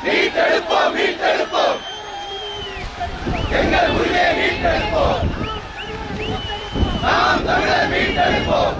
மீட்டெடுப்போம் மீட்டெடுப்போம் எங்கள் உரிமையை மீட்டெடுப்போம் நாம் தமிழர் மீட்டெடுப்போம்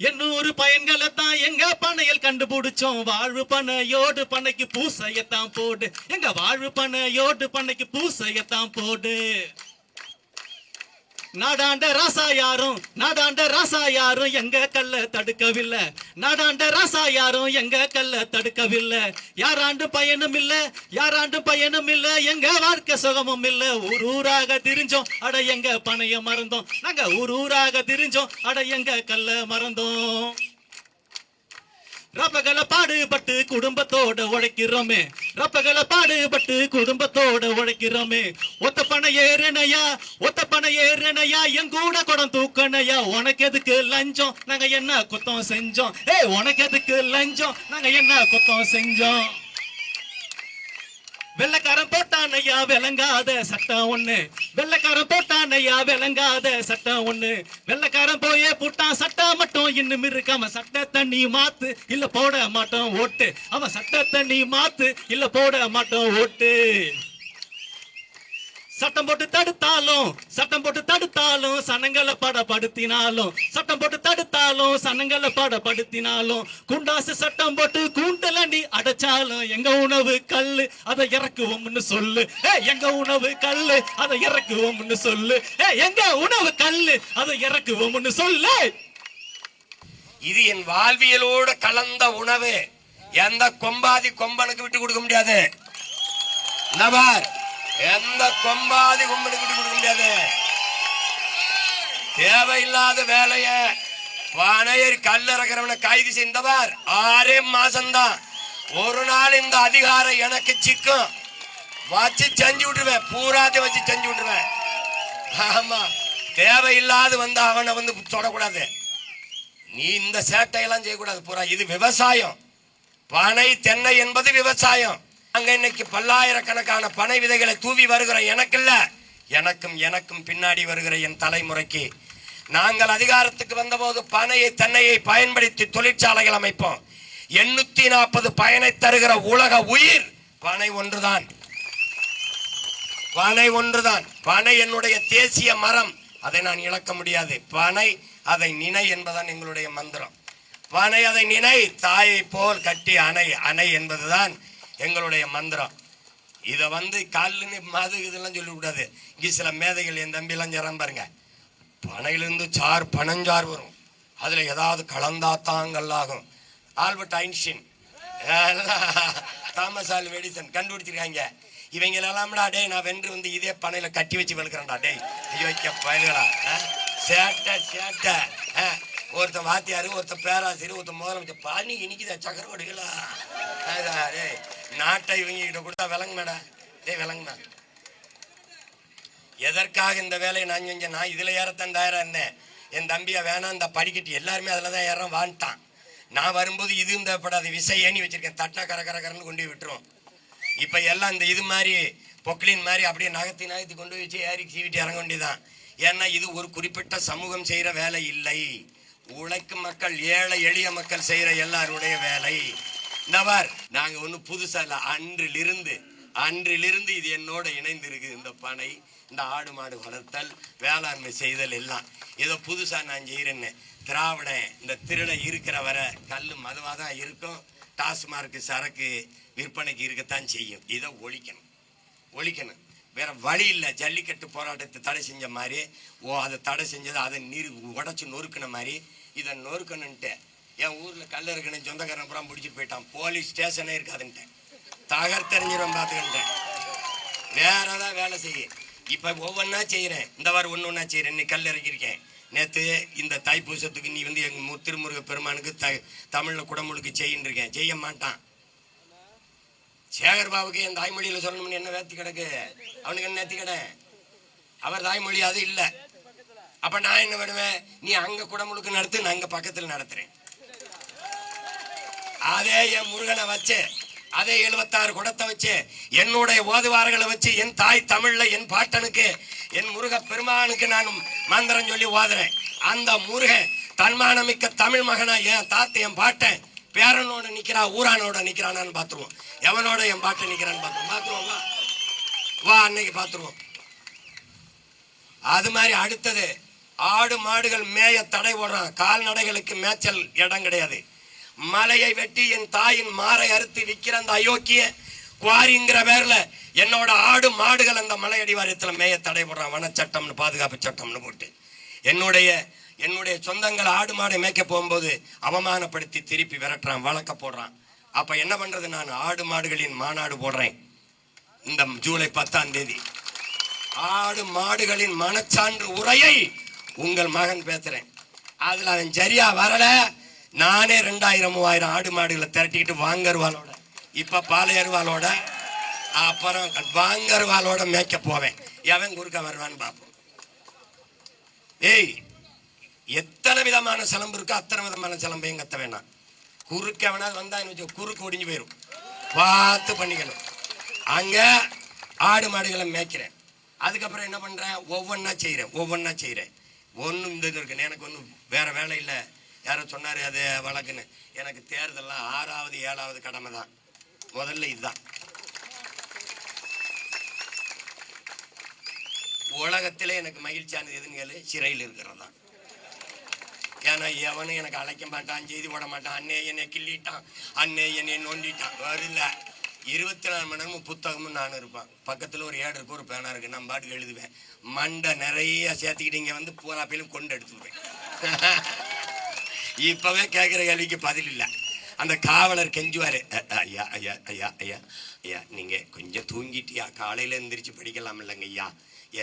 எண்ணூறு பயன்கள் கண்டுபிடிச்சோம் வாழ்வு பண்ணையோடு பண்ணைக்கு பூசையத்தான் போடு. எங்க வாழ்வு பண்ணையோடு பண்ணைக்கு பூசையத்தான் போடு. நாடாண்ட ராசா யாரும் எங்க கல்ல தடுக்கவில்லை. நாடாண்ட ராசா யாரும் எங்க கல்ல தடுக்கவில்லை. யாராண்டு பயனும் இல்ல எங்க வாழ்க்கை சுகமும் இல்ல. ஊராக திரிஞ்சோம் அட எங்க பனைய மறந்தோம். நாங்க ஊராக திரிஞ்சோம் அட எங்க கல்ல மறந்தோம். ரப்பகல பாடுபட்டு குடும்பத்தோட உழைக்கிறோமே. ஒத்த பண ஏறனையா என் கூட குடம் தூக்கணையா. உனக்கு எதுக்கு லஞ்சம் நாங்க என்ன குத்தம் செஞ்சோம். உனக்கு எதுக்கு லஞ்சம் நாங்க என்ன குத்தம் செஞ்சோம். வெள்ளக்காரன் போட்டானையா விளங்காத சட்டம் ஒண்ணு. வெள்ளக்காரன் போயே போட்டான் சட்டம் மட்டும் இன்னும் இருக்காம. சட்டத்தை நீ மாத்து இல்ல போட மாட்டோம் ஓட்டு. அவன் சட்டத்தை நீ மாத்து இல்ல போட மாட்டோம் ஓட்டு. சட்டம் போட்டு தடுத்தாலும் சனங்களை படப்படுத்தினாலும் குண்டாசு சட்டம் போட்டு கூண்டலண்டி அடைச்சாலும் எங்க உணவு கல்லு அதை இறக்குவோம்னு சொல்லு. எங்க உணவு கல்லு அதை இறக்குவோம்னு சொல்லு. எங்க உணவு கல்லு அதை இறக்குவோம்னு சொல்லு. இது என் வாழ்வியலோடு கலந்த உணவு. எந்த கொம்பாதி கொம்பனுக்கு விட்டு கொடுக்க முடியாது. எந்த கொம்பாதி கொம்பனுக்கு விட்டு கொடுக்க முடியாது. தேவையில்லாத வேலைய வானையர் கல்லறக்கிறவனை கைது செய்தவர் 6 மாசம்தான். ஒரு நாள் இந்த அதிகாரம் எனக்கு சிக்கும் வச்சு செஞ்சு விட்டுருவேன். பூராத்தை வச்சு செஞ்சு விட்டுருவேன். ஆமா, தேவையில்லாத வந்து அவனை வந்து தொடக்கூடாது. நீ இந்த சேட்டையெல்லாம் செய்யக்கூடாது. பூரா இது விவசாயம். பனை தென்னை என்பது விவசாயம். அங்க இன்னைக்கு பல்லாயிரக்கணக்கான பனை விதைகளை தூவி வருகிற எனக்கு இல்ல, எனக்கும் பின்னாடி வருகிற என் தலைமுறைக்கு. நாங்கள் அதிகாரத்துக்கு வந்தபோது பனையை தென்னையை பயன்படுத்தி தொழிற்சாலைகள் அமைப்போம். 840 பயனை தருகிற உலக உயிர் பனை ஒன்றுதான். பனை என்னுடைய தேசிய மரம். அதை நான் இழக்க முடியாது. பனை அதை நினை என்பதுதான் எங்களுடைய மந்திரம். பனை அதை நினை, தாயை போல் கட்டி அணை என்பதுதான் எங்களுடைய மந்திரம். இதை வந்து கல்லுன்னு மது இதெல்லாம் சொல்லக்கூடாது. இங்கே சில மேதைகள் என் தம்பியெல்லாம் சொல்றான் பாருங்க, பனையிலிருந்து பனஞ்சாறு வரும், அதுல ஏதாவது கலந்தாத்தாங்கல்லாகும். Albert Einstein, Thomas Alva Edison கண்டுபிடிச்சிருக்காங்க. இவங்க எல்லாம்டா டேய் நான் வென்று வந்து இதே பனையில கட்டி வச்சு வெளுக்கிறேன்டா டேய் ஐயோ பயல்களா. சேட்டை ஒருத்தன் வாத்தியாரு, ஒருத்தன் பேராசிரியர், ஒருத்தன் முதலமைச்சர். பனி இனிக்குதா சக்கரவடிகளா. டேய் நாட்டை இவங்க கிட்ட கொடுத்தா விளங்குமாடா. டேய் விளங்குமா. எதற்காக இந்த வேலையை நான் செஞ்சேன்? நான் இதுல ஏறத்தான் தயாரா இருந்தேன். என் தம்பியா வேணாம் இந்த படிக்கட்டு எல்லாருமே அதுலதான் ஏறம் வான்ட்டான். நான் வரும்போது இதுவும் தேவைப்படாது, விசை ஏணி வச்சிருக்கேன், தட்டினா கரன்னு கொண்டு போய் விட்டுரும். இப்ப எல்லாம் இந்த இது மாதிரி பொக்லின் மாதிரி அப்படியே நகர்த்தி கொண்டு வச்சு ஏறி சீவிட்டு இறங்க வேண்டியதான். ஏன்னா இது ஒரு குறிப்பிட்ட சமூகம் செய்யற வேலை இல்லை. உழைக்கும் மக்கள், ஏழை எளிய மக்கள் செய்யற எல்லாருடைய வேலை. நவார் நாங்க ஒண்ணு புதுசா இல்ல, அன்றிலிருந்து இது என்னோட இணைந்து இருக்கு. இந்த பனை, இந்த ஆடு மாடு வளர்த்தல், வேளாண்மை செய்தல் எல்லாம் ஏதோ புதுசா நான் செய்யறேன்னு. திராவிடன் இந்த திருடை இருக்கிற வரை கல்லு மதுவாதான் இருக்கும். டாஸ்மார்க்கு சரக்கு விற்பனைக்கு இருக்கத்தான் செய்யும். இதை ஒழிக்கணும். வேற வழி இல்லை. ஜல்லிக்கட்டு போராட்டத்தை தடை செஞ்ச மாதிரி அதை தடை செஞ்சது அதை நீர் உடச்சு நொறுக்கின மாதிரி இதை நொறுக்கணுன்ட்டு என் ஊர்ல கல் இருக்கணும் சொந்தக்காரன் புறம் பிடிச்சிட்டு போயிட்டான். போலீஸ் ஸ்டேஷனே இருக்காதுன்ட்டேன், தகர்த்தெறிஞ்சிடும் பார்த்துக்கிட்டேன். வேற ஏதாவது வேலை செய்ய. இப்ப ஒவ்வொன்னா செய்யறேன். இந்த வாரம் ஒன்னொன்னா செய்யறேன். இன்னைக்கு கல் இறக்கியிருக்கேன். நேற்று இந்த தைப்பூசத்துக்கு நீ வந்து எங்க திருமுருக பெருமானுக்கு தமிழ்ல குடமுழுக்கு செய்யின்னு இருக்கேன். செய்ய மாட்டான். சேகர் பாபுக்கு என் தாய்மொழியில சொல்லணும்னு என்ன வேத்தி கிடக்கு? அவனுக்கு என்ன நேர்த்தி கடை? அவர் தாய்மொழி அது இல்ல. அப்ப நான் என்ன பண்ணுவேன்? நீ அங்க குடமுழுக்கு நடத்து, நான் இங்க பக்கத்துல நடத்துறேன். அதே என் முருகனை வச்சு, அதே 76 குடத்தை வச்சு, என்னுடைய ஓதுவார்களை வச்சு, என் தாய் தமிழ்ல என் பாட்டனுக்கு, என் முருக பெருமானுக்கு நான் மந்திரம் சொல்லி ஓதுறேன். அந்த முருகன் தன்மானமிக்க தமிழ் மகனா என் தாத்தை என் பாட்டன் பேரனோட நிக்கிறா, ஊரானோட நிக்கிறானான்னு பாத்துருவோம். எவனோட என் பாட்டை நிக்கிறான்னு பாத்துருவோம். வா அன்னைக்கு பாத்துருவோம். அது மாதிரி அடுத்தது, ஆடு மாடுகள் மேய தடை போடுறான். கால்நடைகளுக்கு மேய்ச்சல் இடம் கிடையாது. மலையை வெட்டி என் தாயின் மாறை அறுத்து விற்கிற அந்த அயோக்கிய குவாரிங்கிற பேர்ல என்னோட ஆடு மாடுகள் அந்த மலை அடிவாரத்துல மேய தடை போடுறான். வனச்சட்டம்னு பாதுகாப்பு சட்டம்னு போட்டு என்னுடைய சொந்தங்கள் ஆடு மாடை மேய்க்க போகும்போது அவமானப்படுத்தி திருப்பி விரட்டுறான், வழக்க போடுறான். அப்ப என்ன பண்றது? நான் ஆடு மாடுகளின் மாநாடு போடுறேன் இந்த ஜூலை 10ஆம் தேதி. ஆடு மாடுகளின் மனச்சான்று உரையை உங்கள் மகன் பேசுறேன். அதுல அவன் சரியா வரல, நானே 2000-3000 ஆடு மாடுகளை திரட்டிக்கிட்டு வாங்கருவாளோட, இப்ப பாலையருவாளோட, அப்புறம் வாங்கருவாளோட மேய்க்க போவேன். எவன் குறுக்க வருவான்னு பார்ப்போம். ஏய், எத்தனை விதமான சிலம்பு இருக்கோ அத்தனை விதமான சிலம்பையும் கத்த வேணாம். குறுக்க வேணாலும் வந்தா குறுக்கு ஒடிஞ்சு போயிடும், பார்த்து பண்ணிக்கணும். அங்க ஆடு மாடுகளை மேய்க்கிறேன். அதுக்கப்புறம் என்ன பண்றேன்? ஒவ்வொன்னா செய்யறேன். ஒன்றும் இந்த இது இருக்கு, எனக்கு ஒன்றும் வேற வேலை இல்லை. யாரோ சொன்னாரு அது வழக்குன்னு. எனக்கு தேர்தல்லாம் 6வது 7வது கடமை தான். முதல்ல இதுதான். உலகத்திலே எனக்கு மகிழ்ச்சியானது எதுன்னு கேளு, சிறையில் இருக்கிறது தான். ஏன்னா எவனும் எனக்கு அழைக்க மாட்டான், செய்தி போட மாட்டான். அண்ணே என்னை கிள்ளிட்டான், அண்ணே என்னை நோண்டிட்டான். வரல 24 மணி நேரமும் புத்தகமும் நானும் இருப்பேன். பக்கத்தில் ஒரு ஏடு இருக்கு, ஒரு பேனா இருக்கு. நான் பாட்டுக்கு எழுதுவேன். மண்டை நிறைய சேர்த்துக்கிட்டு இங்கே வந்து பூராப்பையிலும் கொண்டு எடுத்துருவேன். இப்பவே கேட்குற கேள்விக்கு பதில் இல்லை. அந்த காவலர் கெஞ்சுவாரு, ஐயா ஐயா ஐயா ஐயா ஐயா நீங்க கொஞ்சம் தூங்கிட்டியா, காலையில எந்திரிச்சு படிக்கலாம் இல்லைங்க ஐயா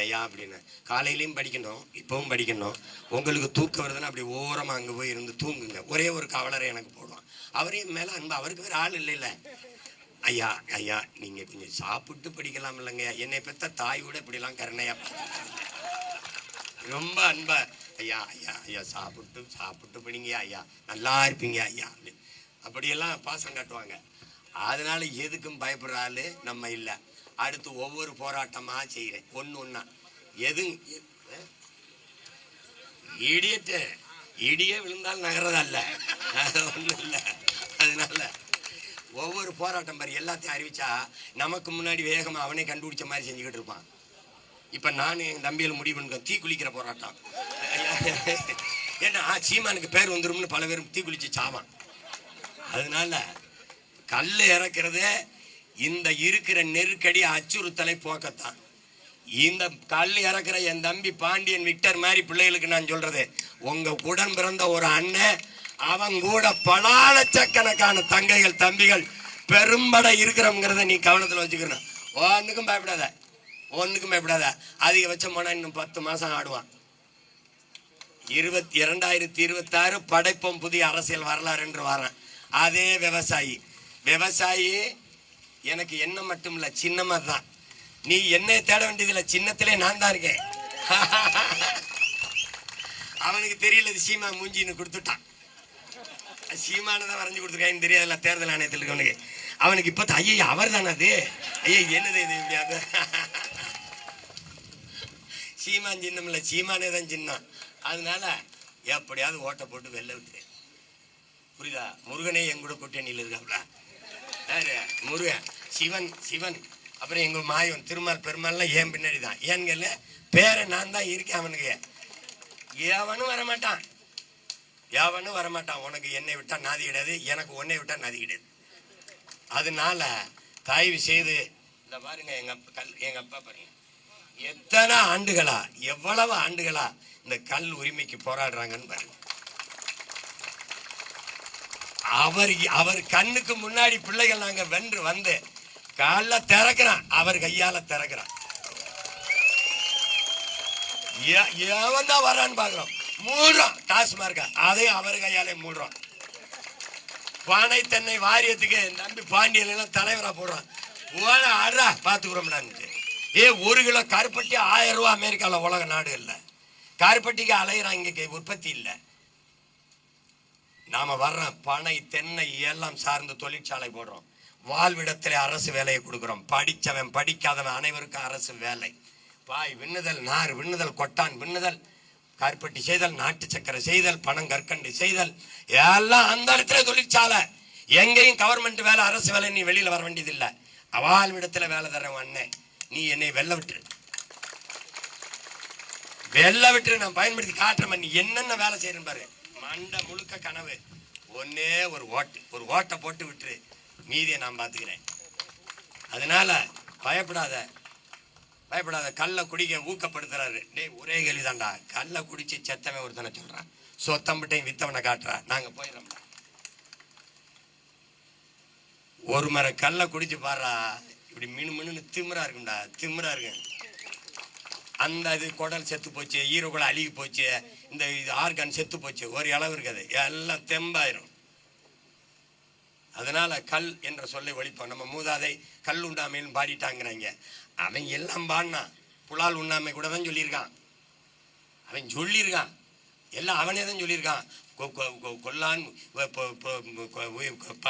ஏயா அப்படின்னு. காலையிலையும் படிக்கணும், இப்பவும் படிக்கணும். உங்களுக்கு தூக்கம் வருதுன்னா அப்படி ஓரமாக அங்கே போய் இருந்து தூங்குங்க. ஒரே ஒரு காவலரை எனக்கு போடுவான். அவரையும் மேலே அன்பு, அவருக்கு வேறு ஆள் இல்லைல்ல. ஐயா ஐயா நீங்கள் கொஞ்சம் சாப்பிட்டு படிக்கலாம் இல்லைங்க. என்னை பெற்ற தாய் கூட இப்படிலாம் கருணையா ரொம்ப அன்பா, ஐயா ஐயா ஐயா சாப்பிட்டு படிங்க ஐயா, நல்லா இருப்பீங்க ஐயா அப்படின்னு அப்படியெல்லாம் பாசம் காட்டுவாங்க. அதனால எதுக்கும் பயப்படுற ஆள் நம்ம இல்லை. அடுத்து ஒவ்வொரு போராட்டமா செய்கிறேன், ஒன்னா எது இடியே விழுந்தால் நகரதல்ல, ஒன்றும் இல்லை. அதனால ஒவ்வொரு போராட்டம் பாரு, எல்லாத்தையும் அறிவிச்சா நமக்கு முன்னாடி வேகமா அவனே கண்டுபிடிச்ச மாதிரி செஞ்சுக்கிட்டு இருப்பான். இப்ப நானும் எங்க தம்பியில முடிவு பண்ணுறோம், தீ குளிக்கிற போராட்டம். ஏன்னா சீமானுக்கு பேர் வந்துரும்னு பல பேரும் தீ குளிச்சு சாவான். அதனால கல் இறக்குறது இந்த இருக்கிற நெருக்கடி அச்சுறுத்தலை போக்கத்தான். இந்த கல் இறக்குற என் தம்பி பாண்டியன் விக்டர் மாதிரி பிள்ளைகளுக்கு நான் சொல்றது, உங்க உடன் பிறந்த ஒரு அண்ணன், அவன் கூட பல லட்சக்கணக்கான தங்கைகள் தம்பிகள் பெரும்பட இருக்கிறவங்கிறத நீ கவனத்தில் வச்சுக்கணும். ஒன்றுக்கும் பயப்படாத. அதிகபட்சம் போனா இன்னும் 10 மாசம் ஆடுவான். 2026 படைப்போம் புதிய அரசியல் வரலாறு என்று வரேன். அதே விவசாயி எனக்கு என்ன மட்டும் இல்ல, சின்னமா தான். நீ என்னை தேட வேண்டியதில்லை, சின்னத்திலே நான் தான் இருக்கேன். அவனுக்கு தெரியல சீமா மூஞ்சின்னு கொடுத்துட்டான். சீமானதான் வரைஞ்சு கொடுத்துருக்கான்னு தெரியாதுல்ல தேர்தல் ஆணையத்தில் இருக்கவனுக்கு. அவனுக்கு இப்ப ஐயா அவர் தானே அது, ஐயா என்னது இது இப்படியாது. சீமான் சின்னம் இல்ல, சீமானே தான் சின்னம். அதனால எப்படியாவது ஓட்டை போட்டு வெளில விட்டு, புரியுதா? முருகனே எங்கூட கூட்டணியில் இருக்காப்ல, முருகன் சிவன் அப்புறம் எங்க மாயன் திருமால் பெருமாள்லாம் ஏன் பின்னாடி தான். ஏன்னு பேரை நான் தான் இருக்கேன். அவனுக்கு எவனும் வரமாட்டான். உனக்கு என்னை விட்டா நாதி கிடையாது, எனக்கு உன்னை விட்டா நாதி கிடையாது. அதனால தயவு செய்து இந்த பாருங்க, எங்க அப்பா பாருங்க எவ்வளவு ஆண்டுகளா இந்த கல் உரிமைக்கு போராடுறாங்கன்னு பாருங்க. அவர் கண்ணுக்கு முன்னாடி பிள்ளைகள் நாங்க வென்று வந்து கால திறக்கிறான், அவர் கையால திறக்கிறான். எவன் தான் வரான்னு பாக்குறோம், மூடுறோம். டாஸ்மார்க்க அதை அவர் கையாலே மூடுறோம். பானை தென்னை வாரியத்துக்கு நம்பி பாண்டியன் எல்லாம் தலைவரா போடுறான். ஆடுறா பாத்துக்கிறோம். 1 கிலோ கருப்பட்டி 1000 ரூபாய். அமெரிக்கால உலக நாடு இல்லை, கருப்பட்டிக்கு அலையிறான். இங்க உற்பத்தி இல்லை. நாம வர்றோம், பனை தென்னை எல்லாம் சார்ந்த தொழிற்சாலை போடுறோம். வாழ்விடத்திலே அரசு வேலையை கொடுக்கிறோம். படிச்சவன் படிக்காதவன் அனைவருக்கும் அரசு வேலை. பாய் விண்ணுதல், நார் விண்ணுதல், கொட்டான் விண்ணுதல், கருப்பட்டி செய்தல், நாட்டு சக்கரை செய்தல், பணம் கற்கண்டு செய்தல், எல்லாம் அந்த இடத்துல தொழிற்சாலை. எங்கேயும் கவர்மெண்ட் வேலை அரசு வேலை. நீ வெளியில வர வேண்டியது இல்லை. வாழ்விடத்துல வேலை தரேன் அண்ணன், நீ என்னை வெள்ள விட்டுரு நான் பயன்படுத்தி காட்டுறேன். நீ என்னென்ன வேலை செய்யறேன்னு பாரு. மண்டை முழுக்க கனவு. ஒன்னே ஒரு ஓட்டை போட்டு விட்டுரு, மீதியை நான் பார்த்துக்கிறேன். அதனால பயப்படாத. கல்லை குடிக்க ஊக்கப்படுத்துறாரு. டேய் ஒரே கேள்விதான்டா, கல்லை குடிச்சு செத்தவன் ஒருத்தனை சொல்றான், சொத்தம்பிட்டையும் வித்தவனை காட்டுறான், நாங்க போயிடறோம். ஒரு மர கல்லை குடிச்சு பாடுறா, இப்படி மினு திமிரா இருக்கும்டா, திமிரா இருக்கு. அந்த இது குடல் செத்து போச்சு, ஈரோக்குள்ள அழுகி போச்சு, இந்த ஆர்கான் செத்து போச்சு, ஒரு அளவு இருக்காது, எல்லாம் தெம்பாயிரும். அதனால கல் என்ற சொல்லை ஒழிப்போம். நம்ம மூதாதை கல் உண்ணாமைன்னு பாடிட்டாங்கிறாங்க. அவன் எல்லாம் பாடினான், புலால் உண்ணாமை கூட தான் சொல்லியிருக்கான். அவன் சொல்லியிருக்கான், எல்லாம் அவனே தான் சொல்லியிருக்கான். கொல்லான்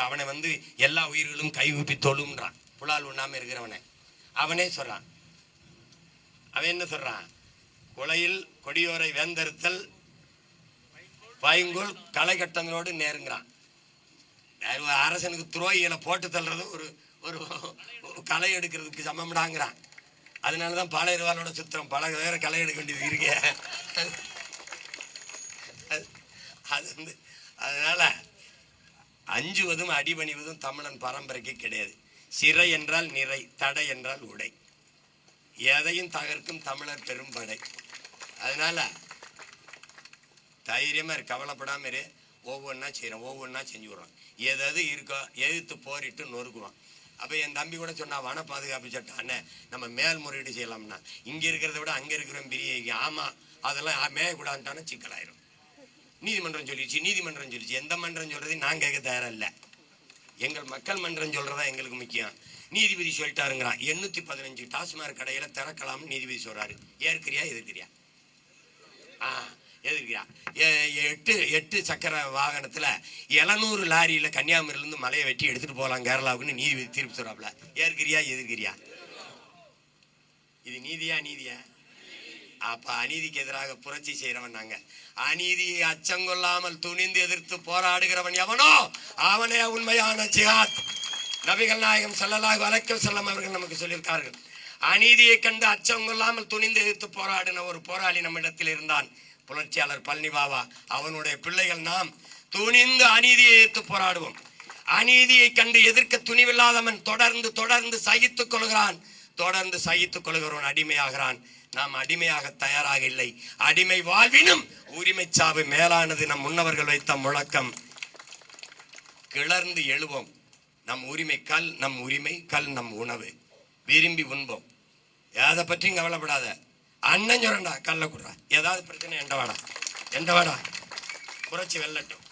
அவனை வந்து எல்லா உயிர்களும் கைகூப்பி தொழும்ன்றான். புலால் உண்ணாம இருக்கிறவனை அவனே சொல்றான். அவன் என்ன சொல்றான்? கொலையில் கொடியோரை வேந்தறுத்தல் வைங்கோல் களை கட்டங்களோடு நேருங்கிறான். அரசனுக்கு துரோகிகளை போட்டு தள்ளுறது ஒரு களை எடுக்கிறதுக்கு சமம்டாங்கிறான். அதனாலதான் பாளையர்வாளோட சுத்திரம் பல வேற களை எடுக்க வேண்டியது இருக்கே. அது வந்து அதனால அஞ்சுவதும் அடிபணிவதும் தமிழன் பரம்பரைக்கு கிடையாது. சிறை என்றால் நிறை, தடை என்றால் உடை, எதையும் தகர்க்கும் தமிழர் பெரும்படை. அதனால தைரியமா கவலைப்படாம இரு. ஒவ்வொன்றா செய்கிறோம், ஒவ்வொன்றா செஞ்சு விடுறோம். எது இருக்கோ எதிர்த்து போரிட்டு நொறுக்குவோம். அப்போ என் தம்பி கூட சொன்னா, வன பாதுகாப்பு சட்டம் அண்ணே நம்ம மேல்முறையீடு செய்யலாம்னா, இங்கே இருக்கிறத விட அங்கே இருக்கிறோம் பெரிய. ஆமாம், அதெல்லாம் மேயக்கூடாதுட்டானா சிக்கலாயிரும். நீதிமன்றம் சொல்லிச்சு. எந்த மன்றம் சொல்றது நான் கேட்க தயாரா இல்லை. எங்கள் மக்கள் மன்றம் சொல்றதா எங்களுக்கு முக்கியம். நீதிபதி சொல்லிட்டாருங்கிறான், 815 டாஸ்மாக் கடையில திறக்கலாம்னு நீதிபதி சொல்றாரு. ஏற்கிறியா எதிர்க்கிறியா? எதிர்க்கிறியா? 8 சக்கர வாகனத்துல 700 லாரியில கன்னியாகுமரியிலிருந்து மலையை வெட்டி எடுத்துட்டு போகலாம் கேரளாவுக்குன்னு நீதிபதி தீர்ப்பு சொல்றாப்ல. ஏற்கிறியா எதிர்க்கிறியா? இது நீதியா? அப்ப அநீதிக்கு எதிராக புரட்சி செய்யறவன் நாங்க. அநீதியை அச்சங்கொள்ளாமல் துணிந்து எதிர்த்து போராடுகிறவன் எவனோ அவனே உண்மையான ஜிஹாத். நபிகள் நாயகம் ஸல்லல்லாஹு அலைஹி வஸல்லம் அவர்கள் நமக்கு சொல்லியிருக்கார்கள், அநீதியை கண்டு அச்சங்கொள்ளாமல் துணிந்து எதிர்த்து போராடின ஒரு போராளி நம்மிடத்தில் இருந்தான், புரட்சியாளர் பழனி பாபா. அவனுடைய பிள்ளைகள் நாம் துணிந்து அநீதியை எதிர்த்து போராடுவோம். அநீதியை கண்டு எதிர்க்க துணிவில்லாதவன் தொடர்ந்து சகித்துக் கொள்கிறான். தொடர்ந்து சகித்துக் கொள்கிறவன் அடிமையாகிறான். நாம் அடிமையாக தயாராக இல்லை. அடிமை வாழ்வினும் உரிமை சாவு மேலானது நம் முன்னவர்கள் வைத்த முழக்கம். கிளர்ந்து எழுவோம். நம் உரிமை கல், நம் உரிமை கல், நம் உணவு விரும்பி உண்போம். எதை பற்றியும் கவலைப்படாத. அண்ணன் சொல்றா, கல்ல குடுறா, ஏதாவது பிரச்சனை எண்டவாடா புரட்சி வெல்லட்டும்.